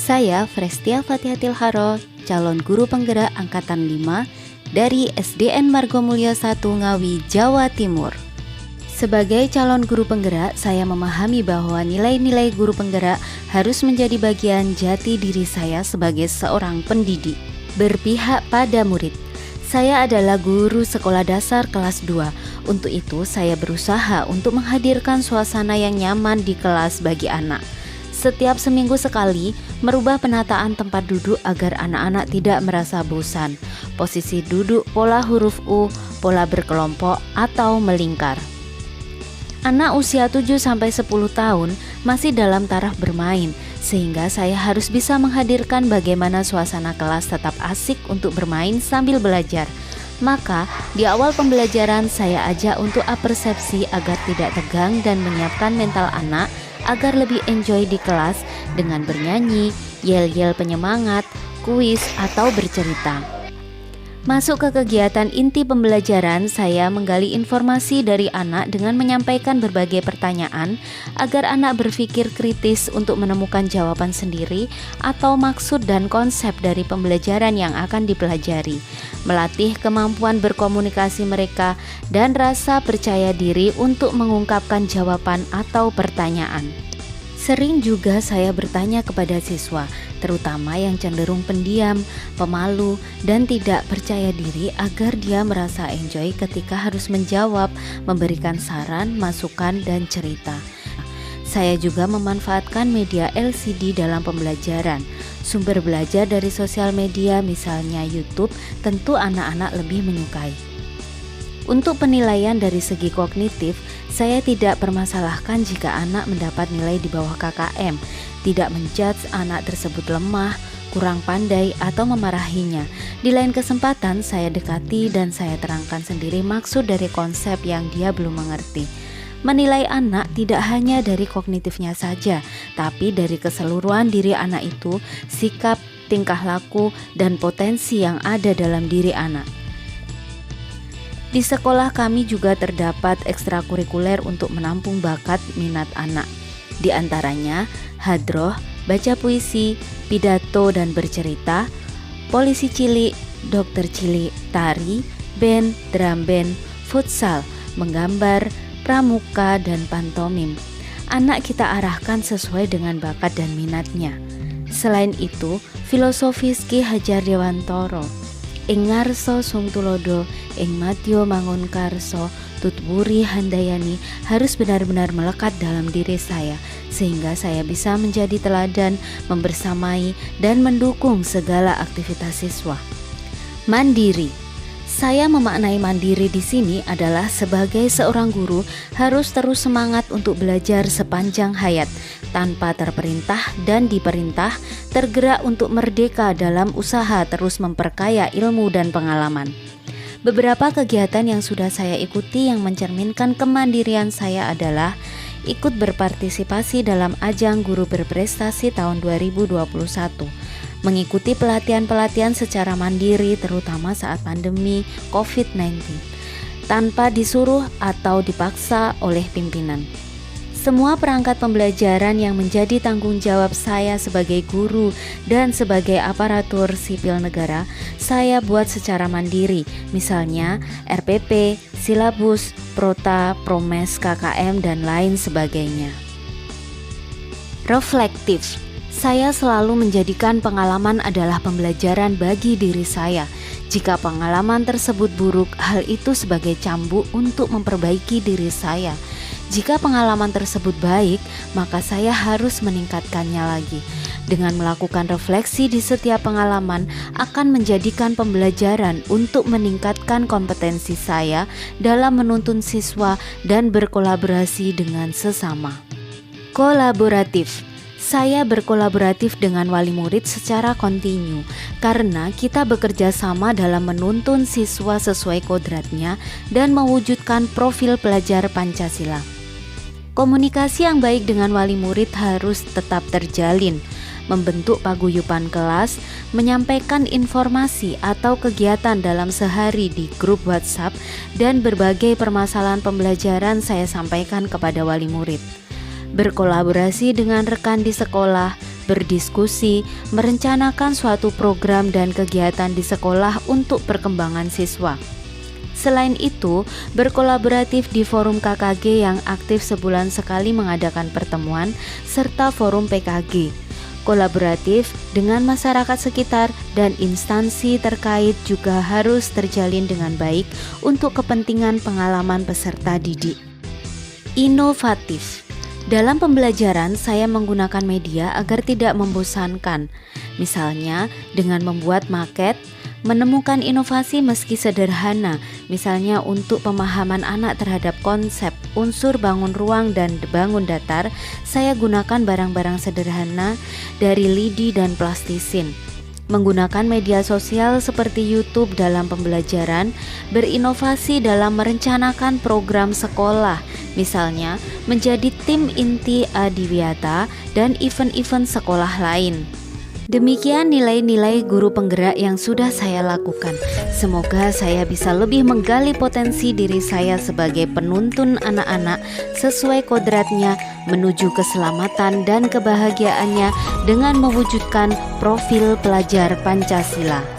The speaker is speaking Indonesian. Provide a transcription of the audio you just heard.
Saya Frestia Fatihatil Haro, calon guru penggerak Angkatan 5 dari SDN Margomulyo 1 Ngawi, Jawa Timur. Sebagai calon guru penggerak, saya memahami bahwa nilai-nilai guru penggerak harus menjadi bagian jati diri saya sebagai seorang pendidik. Berpihak pada murid. Saya adalah guru sekolah dasar kelas 2. Untuk itu, saya berusaha untuk menghadirkan suasana yang nyaman di kelas bagi anak. Setiap seminggu sekali, merubah penataan tempat duduk agar anak-anak tidak merasa bosan. Posisi duduk, pola huruf U, pola berkelompok, atau melingkar. Anak usia 7-10 tahun masih dalam taraf bermain, sehingga saya harus bisa menghadirkan bagaimana suasana kelas tetap asik untuk bermain sambil belajar. Maka, di awal pembelajaran saya ajak untuk apersepsi agar tidak tegang dan menyiapkan mental anak agar lebih enjoy di kelas dengan bernyanyi, yel-yel penyemangat, kuis, atau bercerita. Masuk ke kegiatan inti pembelajaran, saya menggali informasi dari anak dengan menyampaikan berbagai pertanyaan agar anak berpikir kritis untuk menemukan jawaban sendiri atau maksud dan konsep dari pembelajaran yang akan dipelajari, melatih kemampuan berkomunikasi mereka dan rasa percaya diri untuk mengungkapkan jawaban atau pertanyaan. Sering juga saya bertanya kepada siswa, terutama yang cenderung pendiam, pemalu, dan tidak percaya diri agar dia merasa enjoy ketika harus menjawab, memberikan saran, masukan, dan cerita. Saya juga memanfaatkan media LCD dalam pembelajaran. Sumber belajar dari sosial media misalnya YouTube tentu anak-anak lebih menyukai. Untuk penilaian dari segi kognitif, saya tidak permasalahkan jika anak mendapat nilai di bawah KKM, tidak menjudge anak tersebut lemah, kurang pandai, atau memarahinya. Di lain kesempatan, saya dekati dan saya terangkan sendiri maksud dari konsep yang dia belum mengerti. Menilai anak tidak hanya dari kognitifnya saja, tapi dari keseluruhan diri anak itu, sikap, tingkah laku, dan potensi yang ada dalam diri anak. Di sekolah kami juga terdapat ekstrakurikuler untuk menampung bakat minat anak. Di antaranya hadroh, baca puisi, pidato dan bercerita, polisi cilik, dokter cilik, tari, band, drum band, futsal, menggambar, pramuka, dan pantomim. Anak kita arahkan sesuai dengan bakat dan minatnya. Selain itu, filosofis Ki Hajar Dewantoro, ing ngarsa sung tulodo, ing madya mangun karso, tutwuri handayani harus benar-benar melekat dalam diri saya, sehingga saya bisa menjadi teladan, membersamai, dan mendukung segala aktivitas siswa. Mandiri. Saya memaknai mandiri di sini adalah sebagai seorang guru harus terus semangat untuk belajar sepanjang hayat, tanpa terperintah dan diperintah, tergerak untuk merdeka dalam usaha terus memperkaya ilmu dan pengalaman. Beberapa kegiatan yang sudah saya ikuti yang mencerminkan kemandirian saya adalah ikut berpartisipasi dalam ajang guru berprestasi tahun 2021, mengikuti pelatihan-pelatihan secara mandiri terutama saat pandemi COVID-19, tanpa disuruh atau dipaksa oleh pimpinan. Semua perangkat pembelajaran yang menjadi tanggung jawab saya sebagai guru dan sebagai aparatur sipil negara, saya buat secara mandiri, misalnya RPP, silabus, prota, promes, KKM, dan lain sebagainya. Reflektif. Saya selalu menjadikan pengalaman adalah pembelajaran bagi diri saya. Jika pengalaman tersebut buruk, hal itu sebagai cambuk untuk memperbaiki diri saya. Jika pengalaman tersebut baik, maka saya harus meningkatkannya lagi. Dengan melakukan refleksi di setiap pengalaman akan menjadikan pembelajaran untuk meningkatkan kompetensi saya dalam menuntun siswa dan berkolaborasi dengan sesama. Kolaboratif. Saya berkolaboratif dengan wali murid secara kontinu karena kita bekerja sama dalam menuntun siswa sesuai kodratnya dan mewujudkan profil pelajar Pancasila. Komunikasi yang baik dengan wali murid harus tetap terjalin, membentuk paguyuban kelas, menyampaikan informasi atau kegiatan dalam sehari di grup WhatsApp, dan berbagai permasalahan pembelajaran saya sampaikan kepada wali murid. Berkolaborasi dengan rekan di sekolah, berdiskusi, merencanakan suatu program dan kegiatan di sekolah untuk perkembangan siswa. Selain itu, berkolaboratif di forum KKG yang aktif sebulan sekali mengadakan pertemuan, serta forum PKG. Kolaboratif dengan masyarakat sekitar dan instansi terkait juga harus terjalin dengan baik untuk kepentingan pengalaman peserta didik. Inovatif. Dalam pembelajaran, saya menggunakan media agar tidak membosankan. Misalnya, dengan membuat maket, menemukan inovasi meski sederhana, misalnya untuk pemahaman anak terhadap konsep unsur bangun ruang dan bangun datar, saya gunakan barang-barang sederhana dari lidi dan plastisin. Menggunakan media sosial seperti YouTube dalam pembelajaran, berinovasi dalam merencanakan program sekolah, misalnya menjadi tim inti Adiwiyata dan event-event sekolah lain. Demikian nilai-nilai guru penggerak yang sudah saya lakukan. Semoga saya bisa lebih menggali potensi diri saya sebagai penuntun anak-anak sesuai kodratnya menuju keselamatan dan kebahagiaannya dengan mewujudkan profil pelajar Pancasila.